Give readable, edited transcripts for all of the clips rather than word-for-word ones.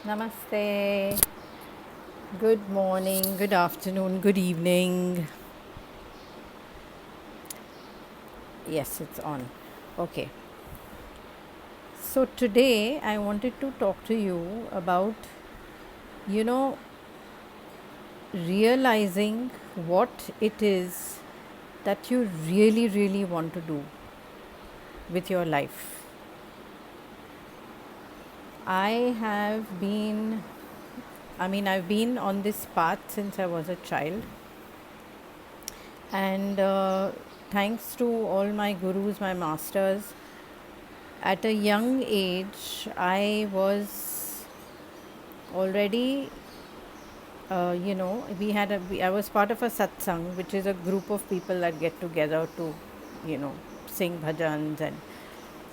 Namaste. Good morning, good afternoon, good evening. Yes, it's on. Okay. So today I wanted to talk to you about, you know, realizing what it is that you really, really want to do with your life. I have been, I've been on this path since I was a child, and thanks to all my gurus, my masters, at a young age, I was already, I was part of a satsang, which is a group of people that get together to, you know, sing bhajans and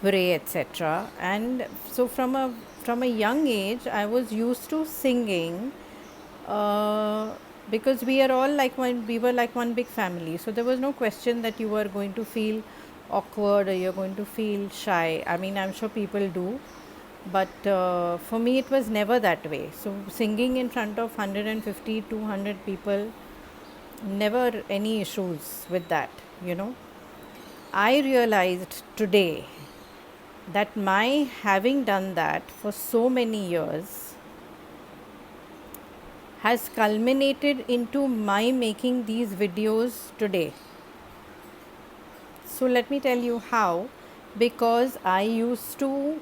pray, etc. And so from a young age, I was used to singing, uh, because we were like one big family. So there was no question that you were going to feel awkward or you're going to feel shy. I mean, I'm sure people do, but for me it was never that way. So singing in front of 150 200 people, never any issues with that, you know. I realized today that my having done that for so many years has culminated into my making these videos today. So let me tell you how. Because I used to,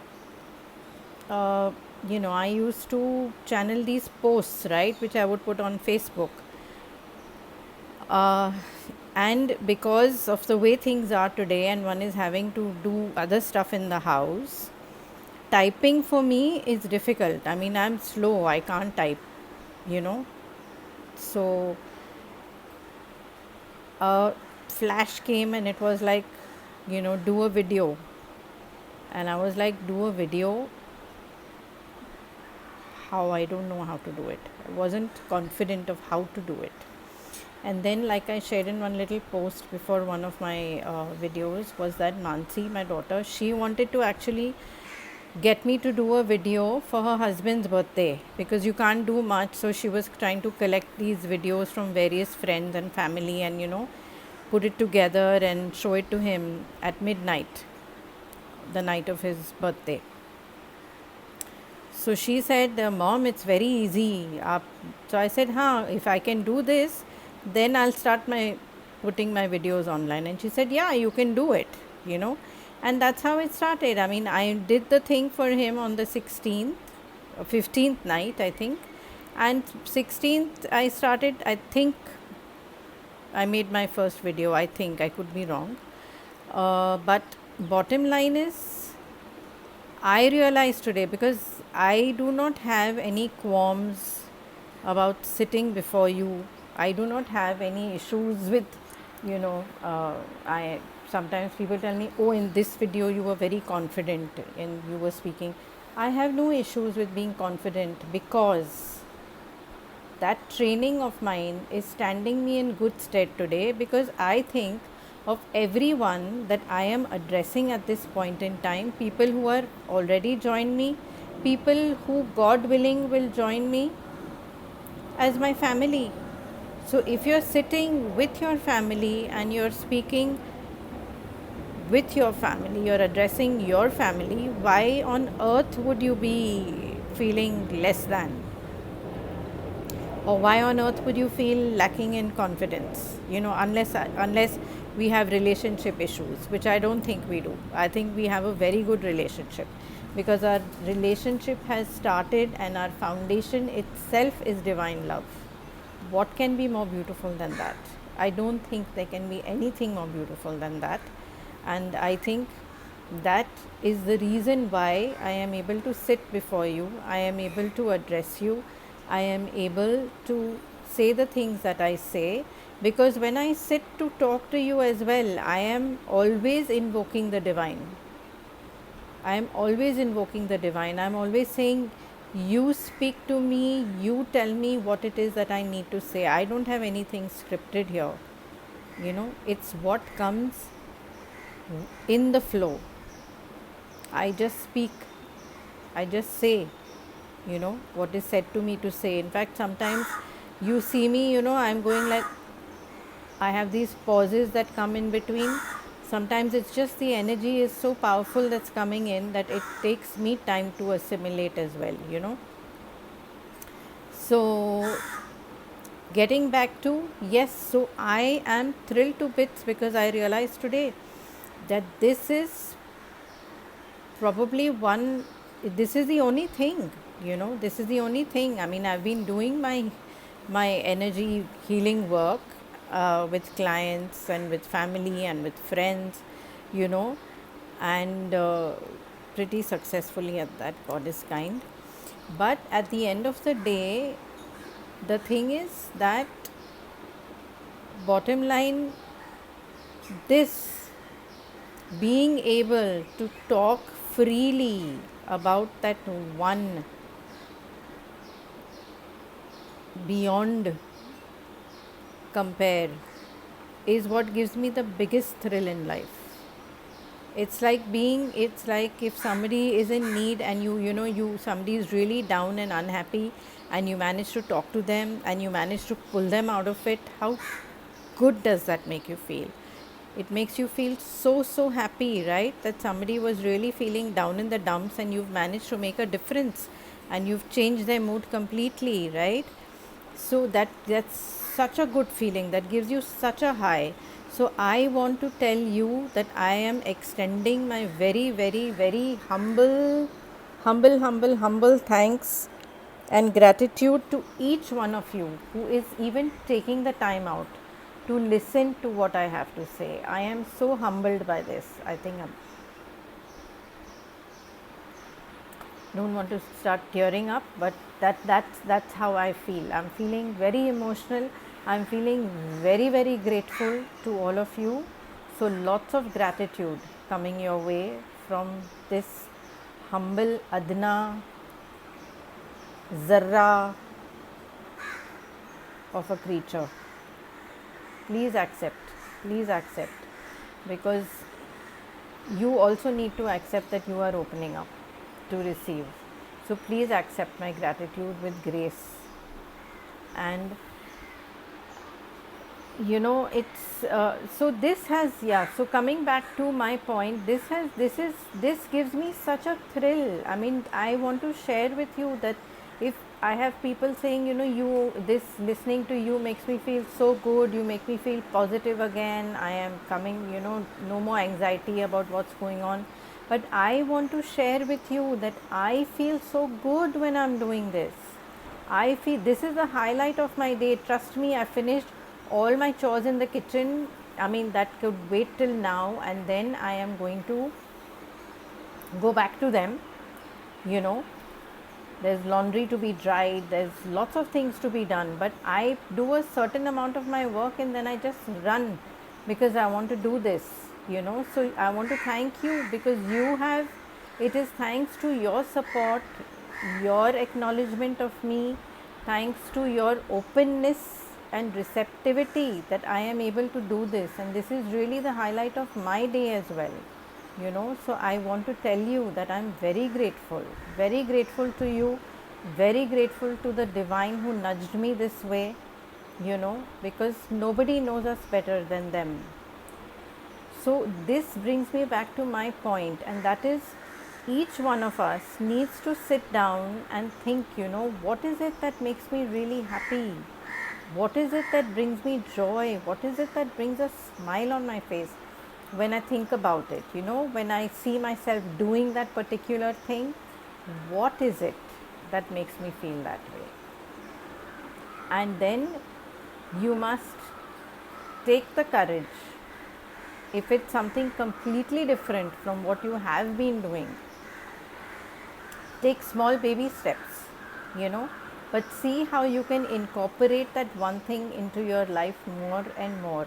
uh, I used to channel these posts, right, which I would put on Facebook. Uh, and because of the way things are today, and one is having to do other stuff in the house, typing for me is difficult. I mean, I'm slow, I can't type, you know. So a flash came and it was like, do a video. And I was like, do a video? How? I don't know how to do it. I wasn't confident of how to do it. And then, like I shared in one little post before one of my videos, was that Mansi, my daughter, she wanted to actually get me to do a video for her husband's birthday, because you can't do much. So she was trying to collect these videos from various friends and family and, put it together and show it to him at midnight, the night of his birthday. So she said, Mom, it's very easy. So I said, if I can do this, then I'll start putting my videos online. And she said, yeah, you can do it, you know. And that's how it started. I mean, I did the thing for him on the 16th, 15th night, I think. And 16th, I started, I think I made my first video. I think, I could be wrong. But bottom line is, I realized today, because I do not have any qualms about sitting before you. I do not have any issues with, I sometimes people tell me, oh, in this video you were very confident and you were speaking. I have no issues with being confident, because that training of mine is standing me in good stead today. Because I think of everyone that I am addressing at this point in time, people who are already joined me, people who God willing will join me as my family. So if you're sitting with your family and you're speaking with your family, you're addressing your family, why on earth would you be feeling less than? Or why on earth would you feel lacking in confidence, unless we have relationship issues, which I don't think we do. I think we have a very good relationship, because our relationship has started and our foundation itself is divine love. What can be more beautiful than that? I don't think there can be anything more beautiful than that. And I think that is the reason why I am able to sit before you, I am able to address you, I am able to say the things that I say. Because when I sit to talk to you as well, I am always invoking the divine. I am always invoking the divine. I am always saying, you speak to me, you tell me what it is that I need to say. I don't have anything scripted here. It's what comes in the flow. I just speak, I just say, what is said to me to say. In fact, sometimes you see me, I'm going like, I have these pauses that come in between. Sometimes it's just the energy is so powerful that's coming in that it takes me time to assimilate as well. So, getting back to, yes, so I am thrilled to bits because I realized today that this is probably this is the only thing, this is the only thing. I mean, I've been doing my energy healing work with clients and with family and with friends, you know and pretty successfully at that, God is kind. But at the end of the day, the thing is that, bottom line, this being able to talk freely about that one beyond compare is what gives me the biggest thrill in life. It's like if somebody is in need and somebody is really down and unhappy, and you manage to talk to them and you manage to pull them out of it. How good does that make you feel? It makes you feel so happy, right? That somebody was really feeling down in the dumps and you've managed to make a difference and you've changed their mood completely, right? So that's such a good feeling, that gives you such a high. So I want to tell you that I am extending my very humble thanks and gratitude to each one of you who is even taking the time out to listen to what I have to say. I am so humbled by this. I think I don't want to start tearing up, but that's how I feel. I'm feeling very emotional. I'm feeling very grateful to all of you. So lots of gratitude coming your way from this humble Adna Zarra of a creature. Please accept, because you also need to accept that you are opening up to receive. So please accept my gratitude with grace. And it's so this has, so coming back to my point, this gives me such a thrill. I mean, I want to share with you that if I have people saying, this listening to you makes me feel so good, you make me feel positive again, I am coming, no more anxiety about what's going on. But I want to share with you that I feel so good when I'm doing this. I feel this is the highlight of my day. Trust me, I finished all my chores in the kitchen. I mean, that could wait till now, and then I am going to go back to them. There's laundry to be dried, there's lots of things to be done, but I do a certain amount of my work and then I just run because I want to do this. So I want to thank you, because it is thanks to your support, your acknowledgement of me, thanks to your openness and receptivity, that I am able to do this, and this is really the highlight of my day as well. So I want to tell you that I'm very grateful to you, very grateful to the divine who nudged me this way, because nobody knows us better than them. So this brings me back to my point, and that is, each one of us needs to sit down and think, what is it that makes me really happy? What is it that brings me joy? What is it that brings a smile on my face when I think about it? When I see myself doing that particular thing, what is it that makes me feel that way? And then you must take the courage. If it's something completely different from what you have been doing, take small baby steps, but see how you can incorporate that one thing into your life more and more.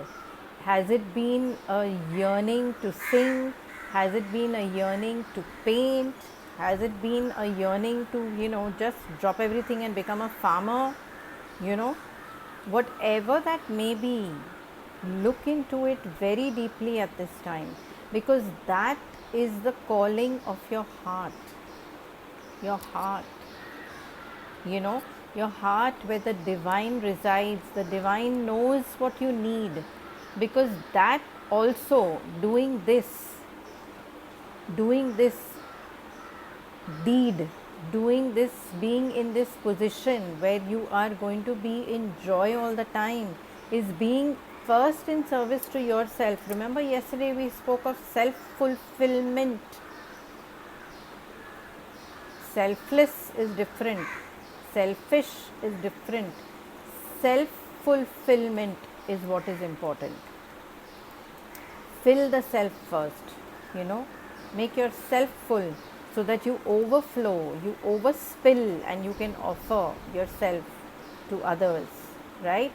Has it been a yearning to sing? Has it been a yearning to paint? Has it been a yearning to, just drop everything and become a farmer? Whatever that may be, look into it very deeply at this time, because that is the calling of your heart. Your heart. you know, your heart where the divine resides. The divine knows what you need, because that also, doing this deed, doing this, being in this position where you are going to be in joy all the time, is being first in service to yourself. Remember, yesterday we spoke of self fulfillment. Selfless is different, selfish is different. Self fulfillment is what is important. Fill the self first, you know, make yourself full so that you overflow, you overspill, and you can offer yourself to others, right?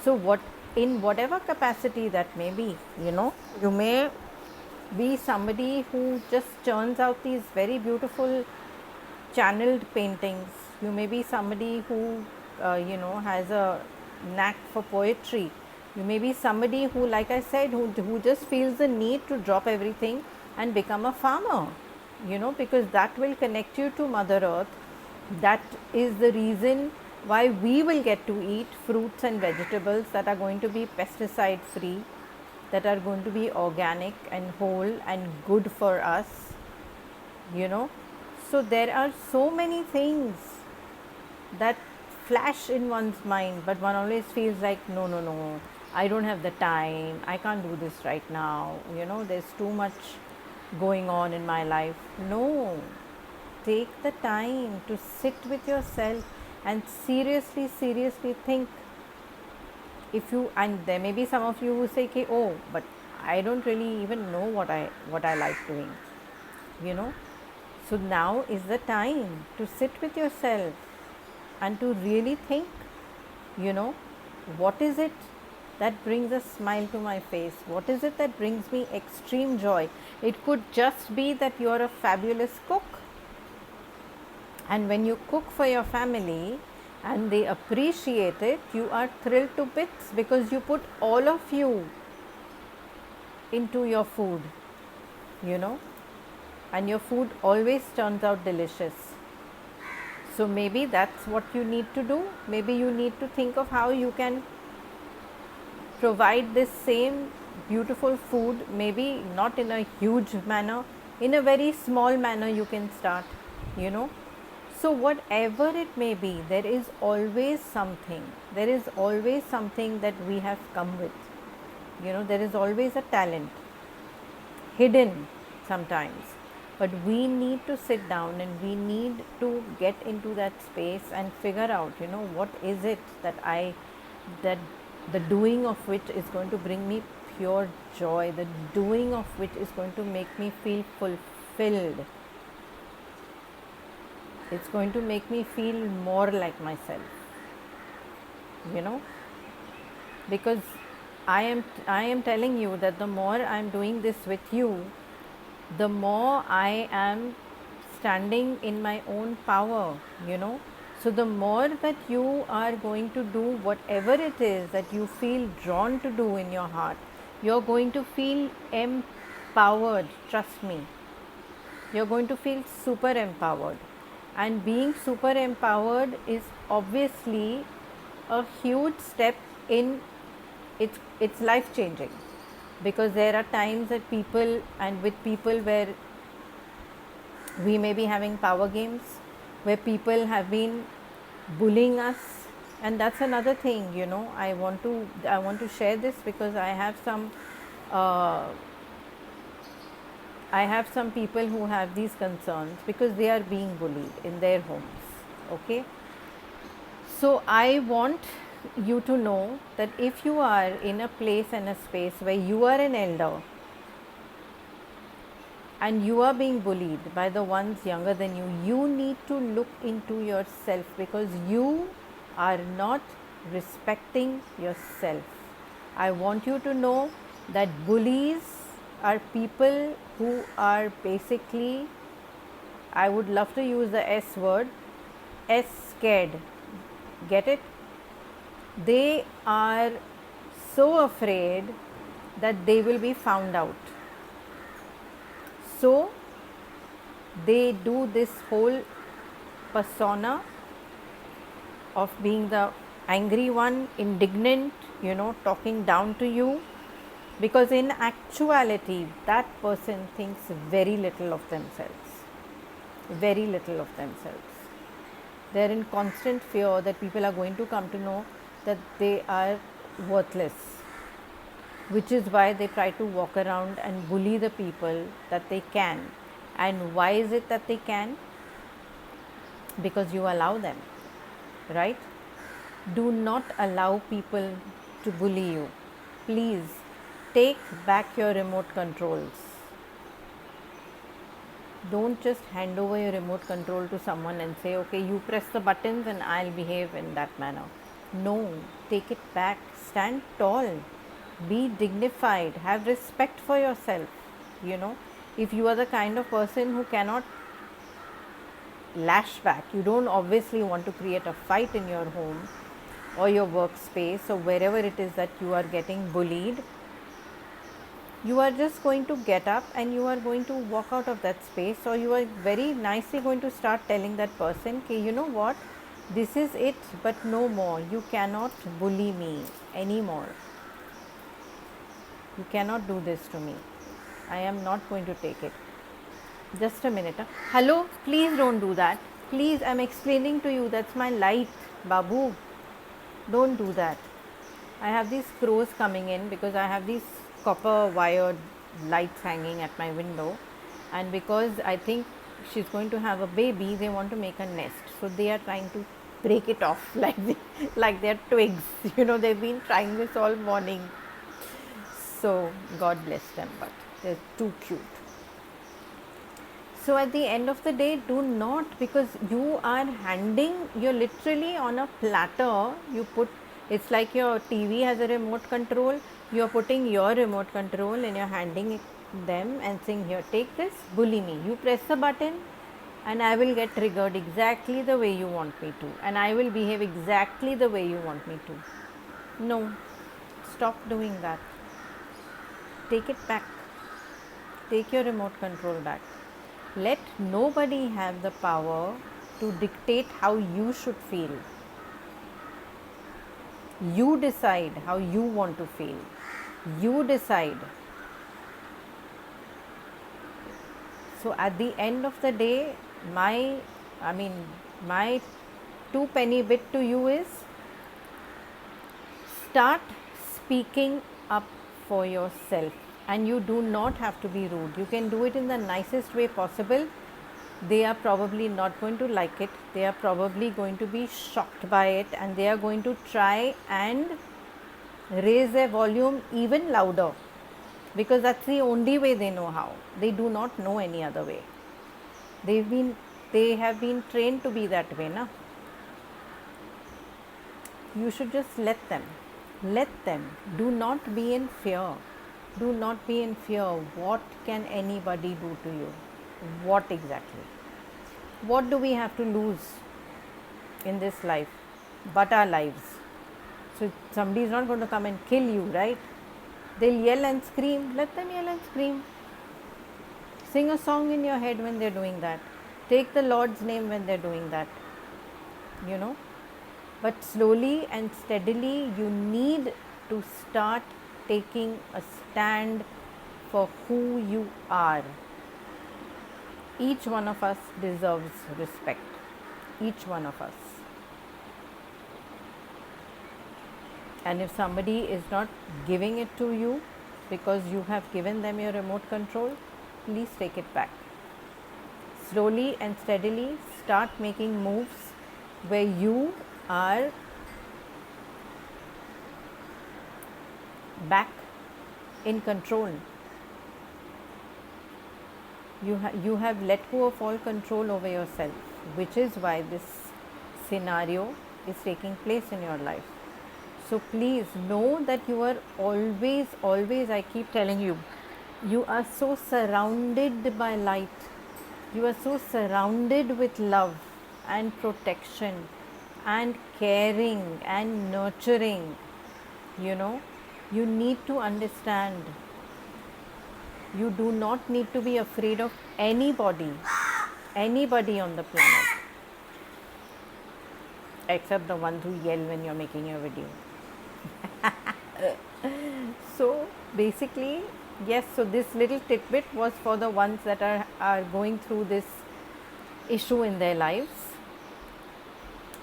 So, what, in whatever capacity that may be, you know, you may be somebody who just churns out these very beautiful channeled paintings. You may be somebody who, has a knack for poetry. You may be somebody who, like I said, who just feels the need to drop everything and become a farmer, you know, because that will connect you to Mother Earth. That is the reason why we will get to eat fruits and vegetables that are going to be pesticide free, that are going to be organic and whole and good for us, you know. So there are so many things that flash in one's mind, but one always feels like, no, no, no, I don't have the time, I can't do this right now, you know, there's too much going on in my life. No, take the time to sit with yourself and seriously think. If you, and there may be some of you who say, okay, oh, but I don't really even know what I like doing, you know. So now is the time to sit with yourself and to really think, you know, what is it that brings a smile to my face? What is it that brings me extreme joy? It could just be that you are a fabulous cook, and when you cook for your family and they appreciate it, you are thrilled to bits because you put all of you into your food, you know, and your food always turns out delicious. So maybe that's what you need to do. Maybe you need to think of how you can provide this same beautiful food, maybe not in a huge manner, in a very small manner you can start, you know. So whatever it may be, there is always something, that we have come with, you know. There is always a talent hidden sometimes, but we need to sit down and we need to get into that space and figure out, you know, what is it that the doing of which is going to bring me pure joy, the doing of which is going to make me feel fulfilled. It's going to make me feel more like myself, you know, because I am telling you that the more I am doing this with you, the more I am standing in my own power, you know. So the more that you are going to do whatever it is that you feel drawn to do in your heart, you're going to feel empowered. Trust me, you're going to feel super empowered. And being super empowered is obviously a huge step in it's life changing, because there are times that people, and with people, where we may be having power games, where people have been bullying us. And that's another thing, you know, I want to share this because I have some people who have these concerns because they are being bullied in their homes. Okay, so I want you to know that if you are in a place and a space where you are an elder and you are being bullied by the ones younger than you, you need to look into yourself, because you are not respecting yourself. I want you to know that bullies are people who are basically, I would love to use the S word, S scared. Get it? They are so afraid that they will be found out. So they do this whole persona of being the angry one, indignant, talking down to you, because in actuality, that person thinks very little of themselves. Very little of themselves. They're in constant fear that people are going to come to know that they are worthless, which is why they try to walk around and bully the people that they can. And why is it that they can? Because you allow them, right? Do not allow people to bully you. Please take back your remote controls. Don't just hand over your remote control to someone and say, okay, you press the buttons and I'll behave in that manner. No, take it back. Stand tall. Be dignified. Have respect for yourself. If you are the kind of person who cannot lash back, you don't obviously want to create a fight in your home or your workspace or wherever it is that you are getting bullied, you are just going to get up and you are going to walk out of that space, or you are very nicely going to start telling that person, okay, you know what, this is it, but no more. You cannot bully me anymore. You cannot do this to me. I am not going to take it. Just a minute. Hello, please don't do that. Please, I'm explaining to you. That's my light, Babu. Don't do that. I have these crows coming in because I have these copper wired lights hanging at my window, and because I think she's going to have a baby, they want to make a nest, so they are trying to break it off like they're twigs. They've been trying this all morning, so God bless them, but they're too cute. So at the end of the day, do not, because you're literally on a platter. It's like your TV has a remote control. You're putting your remote control and you're handing them and saying, here, take this, bully me. You press the button and I will get triggered exactly the way you want me to, and I will behave exactly the way you want me to. No, stop doing that. Take it back. Take your remote control back. Let nobody have the power to dictate how you should feel. You decide how you want to feel. You decide. So at the end of the day, my 2-penny bit to you is, start speaking up for yourself. And you do not have to be rude. You can do it in the nicest way possible. They are probably not going to like it. They are probably going to be shocked by it, and they are going to try and raise their volume even louder, because that's the only way they know how. They do not know any other way. They have been trained to be that way, na? You should just let them. Let them. Do not be in fear. Do not be in fear. What can anybody do to you? What exactly? What do we have to lose in this life but our lives? So somebody is not going to come and kill you, right? They'll yell and scream. Let them yell and scream. Sing a song in your head when they're doing that. Take the Lord's name when they're doing that. But slowly and steadily, you need to start taking a stand for who you are. Each one of us deserves respect. Each one of us. And if somebody is not giving it to you because you have given them your remote control, please take it back. Slowly and steadily start making moves where you are back in control. You have let go of all control over yourself, which is why this scenario is taking place in your life. So please know that you are always, I keep telling you, you are so surrounded by light. You are so surrounded with love and protection and caring and nurturing. You need to understand. You do not need to be afraid of anybody on the planet. except the ones who yell when you're making your video. So basically, yes, so this little tidbit was for the ones that are going through this issue in their lives.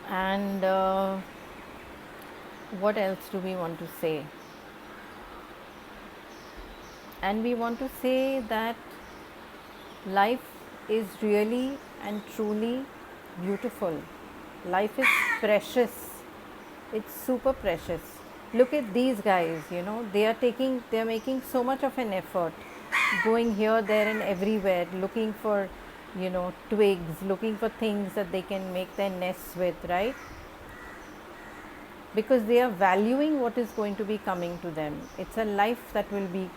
And what else do we want to say? And we want to say that life is really and truly beautiful. Life is precious. It's super precious. Look at these guys, they're making so much of an effort, going here, there, and everywhere, looking for, twigs, looking for things that they can make their nests with, right? Because they are valuing what is going to be coming to them. It's a life that will be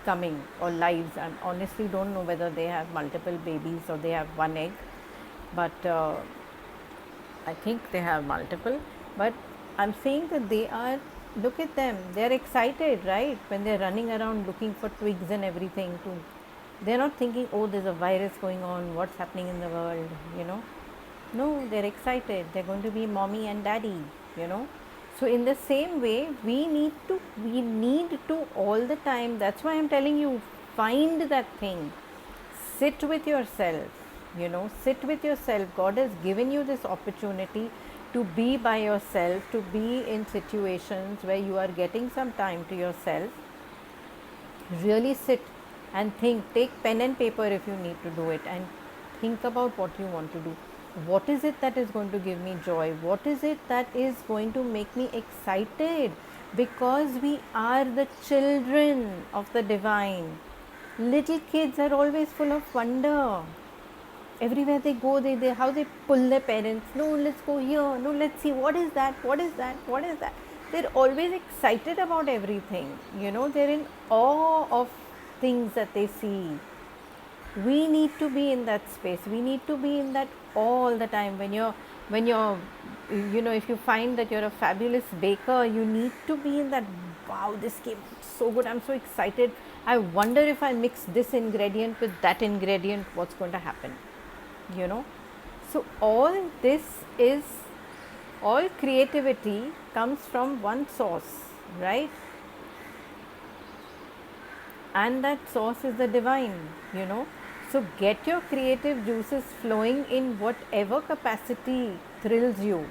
coming, or lives. I honestly don't know whether they have multiple babies or they have one egg, but I think they have multiple. But I'm saying that they are, look at them, they're excited, right? When they're running around looking for twigs and everything too. They're not thinking, oh, there's a virus going on, what's happening in the world, No, they're excited. They're going to be mommy and daddy. So in the same way, we need to all the time. That's why I'm telling you, find that thing. Sit with yourself, sit with yourself. God has given you this opportunity to be by yourself, to be in situations where you are getting some time to yourself. Really sit and think. Take pen and paper if you need to do it, and think about what you want to do. What is it that is going to give me joy? What is it that is going to make me excited? Because we are the children of the divine. Little kids are always full of wonder. Everywhere they go, they how they pull their parents. No, let's go here. No, let's see, what is that? What is that? What is that? They're always excited about everything. They're in awe of things that they see. We need to be in that space. We need to be in that all the time. When you're if you find that you're a fabulous baker, you need to be in that, wow, this came so good, I'm so excited, I wonder if I mix this ingredient with that ingredient, what's going to happen. So all creativity comes from one source, right? And that source is the divine. So get your creative juices flowing in whatever capacity thrills you,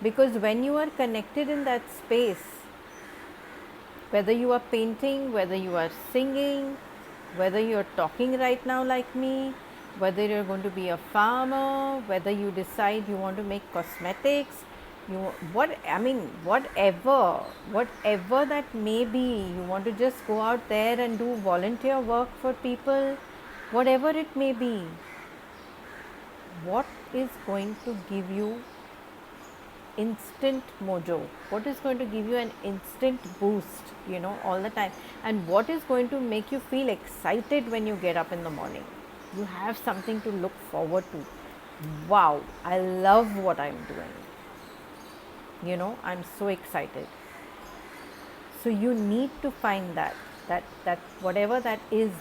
because when you are connected in that space, whether you are painting, whether you are singing, whether you are talking right now like me, whether you're going to be a farmer, whether you decide you want to make cosmetics, whatever that may be, you want to just go out there and do volunteer work for people, whatever it may be, what is going to give you instant mojo, what is going to give you an instant boost, all the time, and what is going to make you feel excited when you get up in the morning. You have something to look forward to. Wow, I love what I'm doing. I'm so excited. So you need to find that whatever that is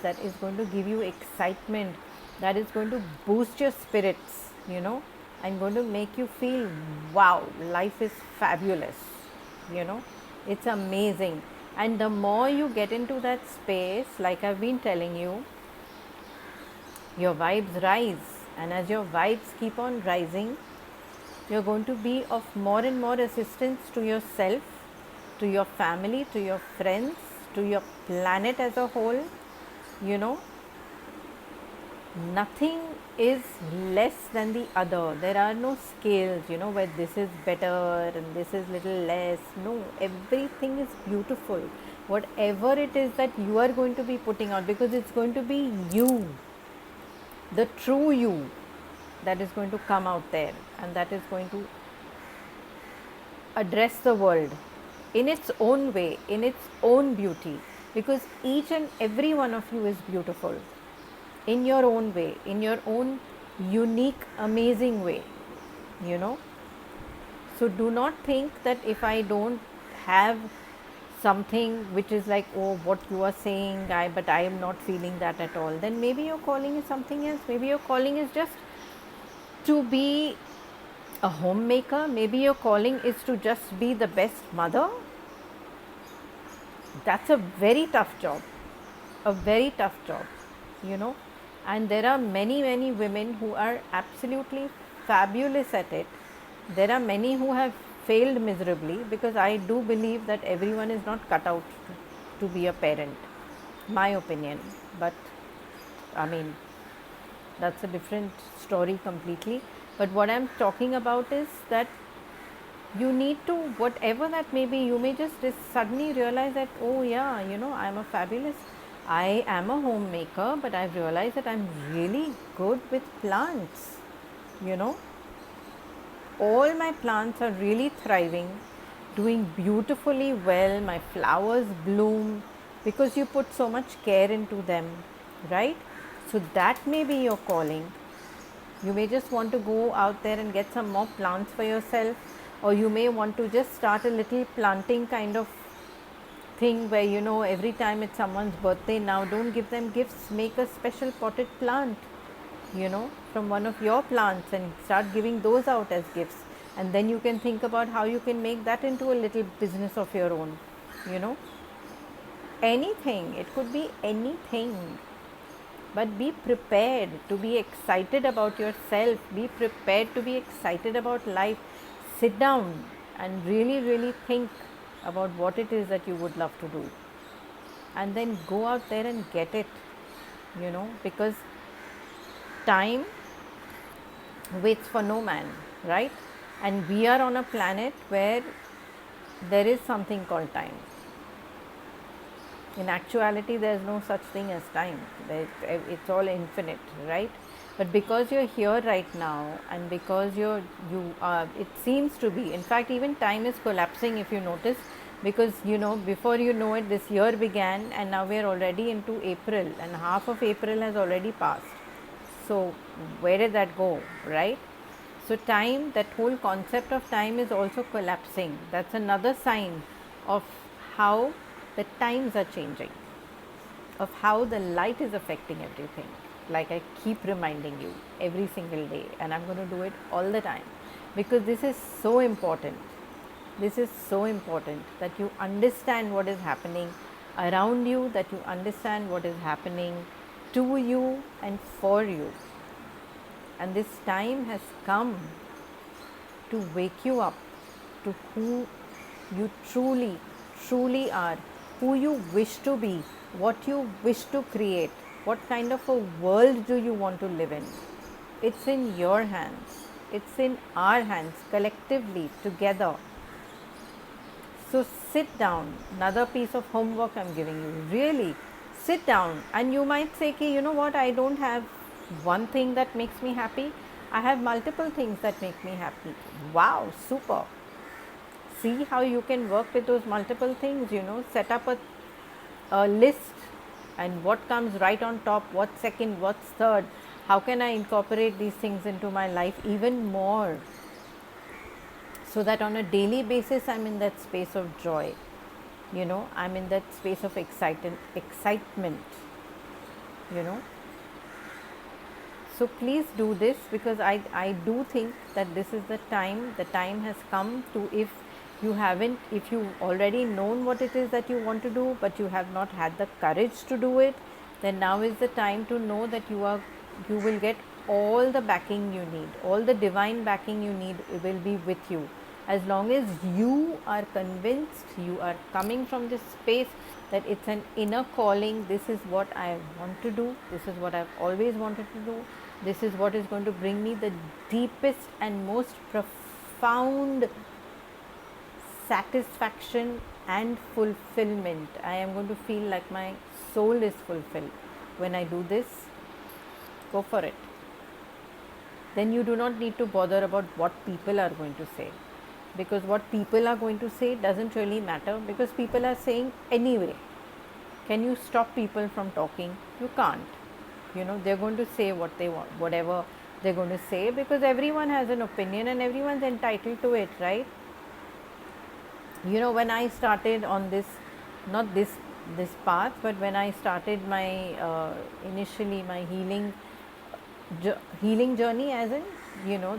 going to give you excitement, that is going to boost your spirits, and going to make you feel, wow, life is fabulous. It's amazing. And the more you get into that space, like I've been telling you, your vibes rise, and as your vibes keep on rising, you're going to be of more and more assistance to yourself, to your family, to your friends, to your planet as a whole. Nothing is less than the other. There are no scales, where this is better and this is little less. No, everything is beautiful. Whatever it is that you are going to be putting out, because it's going to be you, the true you, that is going to come out there, and that is going to address the world in its own way, in its own beauty, because each and every one of you is beautiful in your own way, in your own unique, amazing way. So do not think that if I don't have something which is like, oh, what you are saying, but I am not feeling that at all, then maybe your calling is something else. Maybe your calling is just to be a homemaker, maybe your calling is to just be the best mother. That's a very tough job, a very tough job, you know. And there are many, many women who are absolutely fabulous at it. There are many who have failed miserably, because I do believe that everyone is not cut out to be a parent, my opinion. But I mean, that's a different story completely. But what I'm talking about is that you need to, whatever that may be, you may just suddenly realize that, oh yeah, you know, I am a homemaker, but I've realized that I'm really good with plants, you know. All my plants are really thriving, doing beautifully well. My flowers bloom because you put so much care into them, right? So that may be your calling. You may just want to go out there and get some more plants for yourself, or you may want to just start a little planting kind of thing where, you know, every time it's someone's birthday now, don't give them gifts, make a special potted plant, you know, from one of your plants, and start giving those out as gifts. And then you can think about how you can make that into a little business of your own, you know. Anything, it could be anything. But be prepared to be excited about yourself, be prepared to be excited about life. Sit down and really, really think about what it is that you would love to do, and then go out there and get it, you know, because time waits for no man, right? And we are on a planet where there is something called time. In actuality, there is no such thing as time. It's all infinite, right? But because you're here right now, and because you are, it seems to be, in fact, even time is collapsing, if you notice, because, you know, before you know it, this year began, and now we're already into April, and half of April has already passed. So where did that go, right? So time, that whole concept of time is also collapsing. That's another sign of how the times are changing, of how the light is affecting everything. Like I keep reminding you every single day, and I'm going to do it all the time, because this is so important. This is so important that you understand what is happening around you, that you understand what is happening to you and for you. And this time has come to wake you up to who you truly, truly are, who you wish to be, what you wish to create, what kind of a world do you want to live in. It's in your hands, it's in our hands, collectively, together. So sit down, another piece of homework I'm giving you. Really, sit down, and you might say, you know what, I don't have one thing that makes me happy, I have multiple things that make me happy. Wow, super. See how you can work with those multiple things, you know, set up a list, and what comes right on top, what's second, what's third, how can I incorporate these things into my life even more, so that on a daily basis I'm in that space of joy, you know, I'm in that space of excitement, you know. So please do this, because I do think that this is the time has come to, if you've already known what it is that you want to do, but you have not had the courage to do it, then now is the time to know that you will get all the backing you need, all the divine backing you need will be with you. As long as you are convinced, you are coming from this space that it's an inner calling, this is what I want to do, this is what I've always wanted to do, this is what is going to bring me the deepest and most profound satisfaction and fulfillment. I am going to feel like my soul is fulfilled when I do this. Go for it. Then you do not need to bother about what people are going to say, because what people are going to say doesn't really matter, because people are saying anyway. Can you stop people from talking? You can't. You know, they're going to say what they want, whatever they're going to say, because everyone has an opinion and everyone's entitled to it, right? You know, when I started on this, not this path, but when I started my initially my healing journey, as in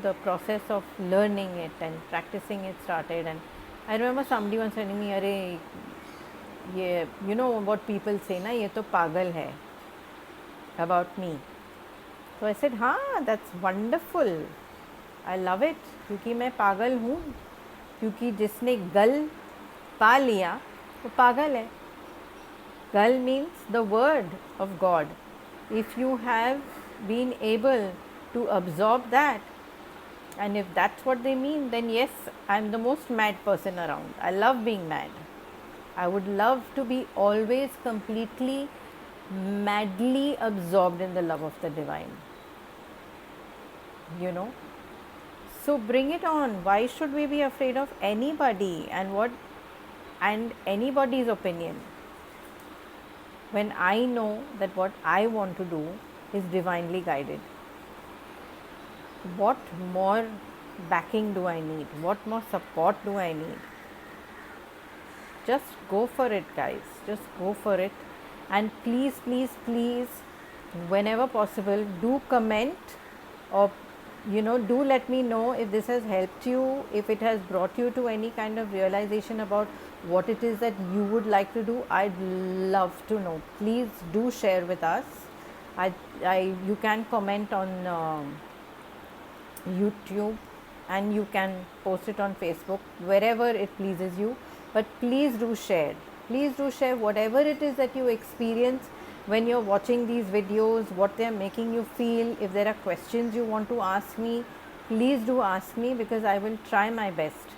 the process of learning it and practicing it started. And I remember somebody once telling me, "Arey, ये what people say ना, ये तो पागल है," about me. So I said, हाँ, that's wonderful. I love it, क्योंकि मैं पागल हूँ, क्योंकि जिसने गल पा लिया वो पागल है. Gal means the word of God. If you have been able to absorb that, and if that's what they mean, then yes, I'm the most mad person around. I love being mad. I would love to be always completely, madly absorbed in the love of the divine. So bring it on. Why should we be afraid of anybody and anybody's opinion, when I know that what I want to do is divinely guided? What more backing do I need? What more support do I need? Just go for it, guys. Just go for it. And please, please, please, whenever possible, do comment, or do let me know if this has helped you, if it has brought you to any kind of realization about what it is that you would like to do. I'd love to know. Please do share with us. You can comment on YouTube, and you can post it on Facebook, wherever it pleases you. But please do share. Please do share whatever it is that you experience when you're watching these videos, what they are making you feel. If there are questions you want to ask me, please do ask me, because I will try my best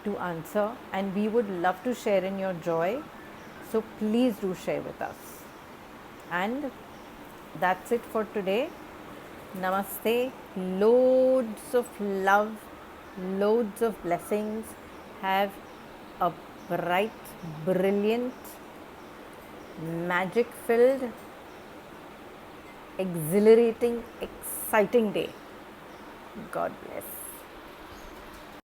to answer, and we would love to share in your joy. So please do share with us. And that's it for today. Namaste. Loads of love, loads of blessings. Have a bright, brilliant, magic filled, exhilarating, exciting day. God bless.